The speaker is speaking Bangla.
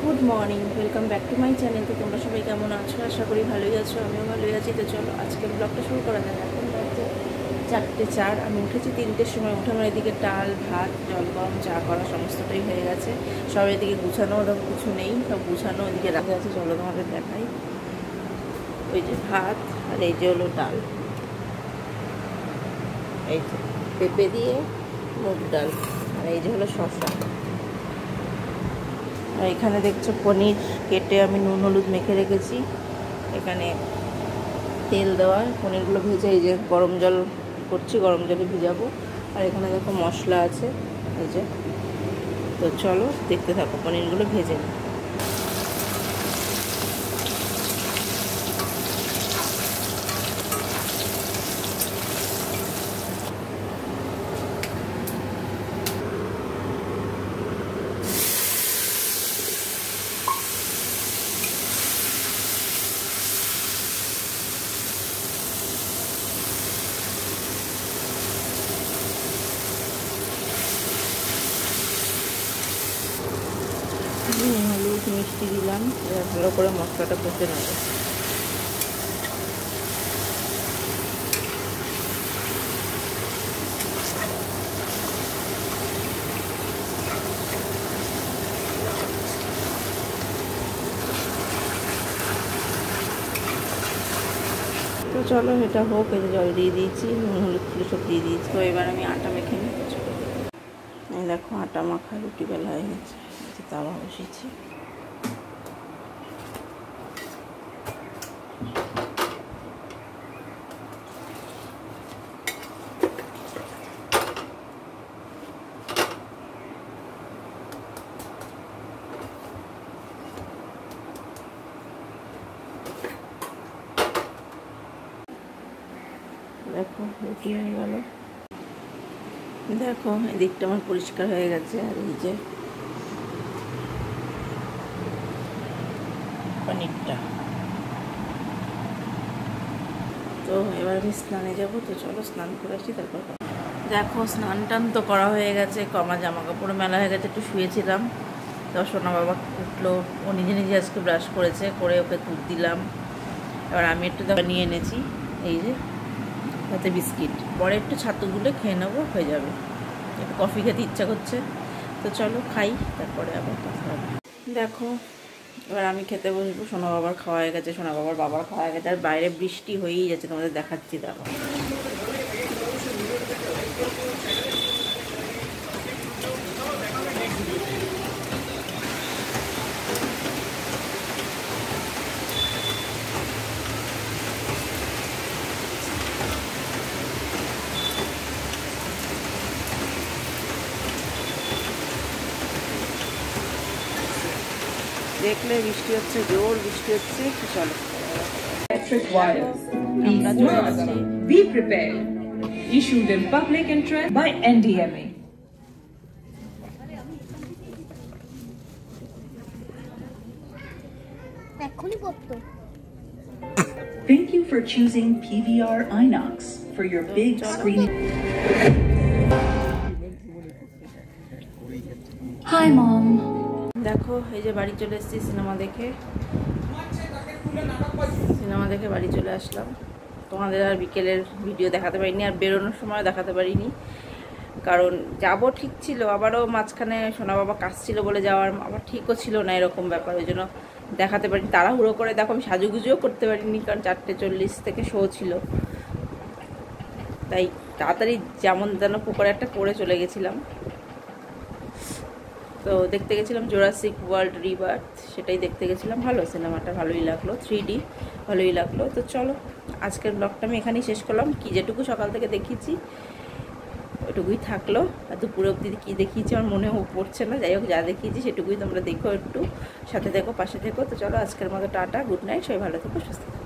Good morning, welcome back to my channel. তো তোমরা সবাই কেমন আছো? আশা করি ভালোই আছো, আমিও ভালোই আছি। তো চলো আজকের ব্লগটা শুরু করা যাক। এখন বাজছে 4:04। আমি উঠেছি 3টের সময়। উঠে আমার এদিকে ডাল ভাত জল গরম চা করা সমস্তটাই হয়ে গেছে। সব এদিকে গুছানো ওরকম কিছু নেই, সব গুছানো ওদিকে রাখা আছে। চলো তোমাদের দেখাই। ওই যে ভাত আর এই যে হলো ডাল, এই যে পেঁপে দিয়ে মুগ ডাল, আর এই যে হলো শসা। আর এখানে দেখছো পনির কেটে আমি নুন হলুদ মেখে রেখেছি। এখানে তেল দেওয়া, পনিরগুলো ভেজে এই যে গরম জল করছি, গরম জলে ভিজাবো। আর এখানে দেখো মশলা আছে এই যে। তো চলো দেখতে থাকো, পনিরগুলো ভেজে নিই। হলুদ মিষ্টি দিলাম, ভালো করে মশলাটা কষে নেব। তো চলো এটা হোক। এই যে জল দিয়ে দিয়েছি, নুন হলুদ ফুলে সব দিয়ে দিয়েছি। তো এবার আমি আটা মেখে নিই। এই দেখো আটা মাখা রুটি বেলা হয়ে গেছে, তাওয়া বসিয়েছি। দেখো রুটি হয়ে গেল। দেখো এদিকটা আমার পরিষ্কার হয়ে গেছে। আর এই যে পনিরটা। তো এবার আমি স্নানে যাবো। তো চলো স্নান করে আসি, তারপর দেখো স্নান টান তো করা হয়ে গেছে। আমার জামা কাপড় মেলা হয়ে গেছে, একটু শুয়েছিলাম। তো সোনা বাবা উঠলো, ও নিজে নিজে আজকে ব্রাশ করেছে, করে ওকে দুধ দিলাম। এবার আমি একটু নিয়ে এনেছি এই যে সাথে বিস্কিট। পরে একটু ছাতু গুলে খেয়ে নেবো, হয়ে যাবে। একটু কফি খেতে ইচ্ছা করছে। তো চলো খাই, তারপরে আবার কথা হবে। দেখো এবার আমি খেতে বসবো। সোনা বাবার খাওয়া হয়ে গেছে, সোনা বাবার খাওয়া হয়ে গেছে। আর বাইরে বৃষ্টি হয়েই যাচ্ছে, তোমাদের দেখাচ্ছি। দেখো দেখলে বৃষ্টি হচ্ছে, জোর বৃষ্টি হচ্ছে। কি চলো electric wires. Be smart. Be prepared. Issued in public interest by NDMA. Thank you for choosing PVR Inox for your big screen. Hi, Mom. দেখো এই যে বাড়ি চলে এসেছি সিনেমা দেখে বাড়ি চলে আসলাম। তোমাদের আর বিকেলের ভিডিও দেখাতে পারিনি, আর বেরোনোর সময় দেখাতে পারিনি, কারণ যাব ঠিক ছিল, আবারও মাঝখানে সোনা বাবা কাজ ছিল বলে যাওয়ার আবার ঠিকও ছিল না, এরকম ব্যাপার। ওই জন্য দেখাতে পারিনি। তাড়াহুড়ো করে দেখো আমি সাজুগুজুও করতে পারিনি, কারণ 4:40 থেকে শো ছিল। তাই তাড়াতাড়ি যেমন যেন পুকুরে একটা পড়ে চলে গেছিলাম। তো দেখতে গেছিলাম জুরাসিক ওয়ার্ল্ড রিবার্থ, সেটাই দেখতে গেছিলাম। ভালো সিনেমাটা, ভালোই লাগলো, 3D ভালোই লাগলো। তো চলো আজকের ব্লগটা আমি এখানেই শেষ করলাম। কি যেটুকু সকাল থেকে দেখিয়েছি ওইটুকুই থাকলো। আর দুপুরে অবধি কী দেখিয়েছি আমার মনেও পড়ছে না। যাই হোক, যা দেখিয়েছি সেটুকুই তোমরা দেখো, একটু সাথে দেখো, পাশে থেকো। তো চলো আজকের মতো টাটা, গুড নাইট, সবাই ভালো থেকো, সুস্থ থেকো।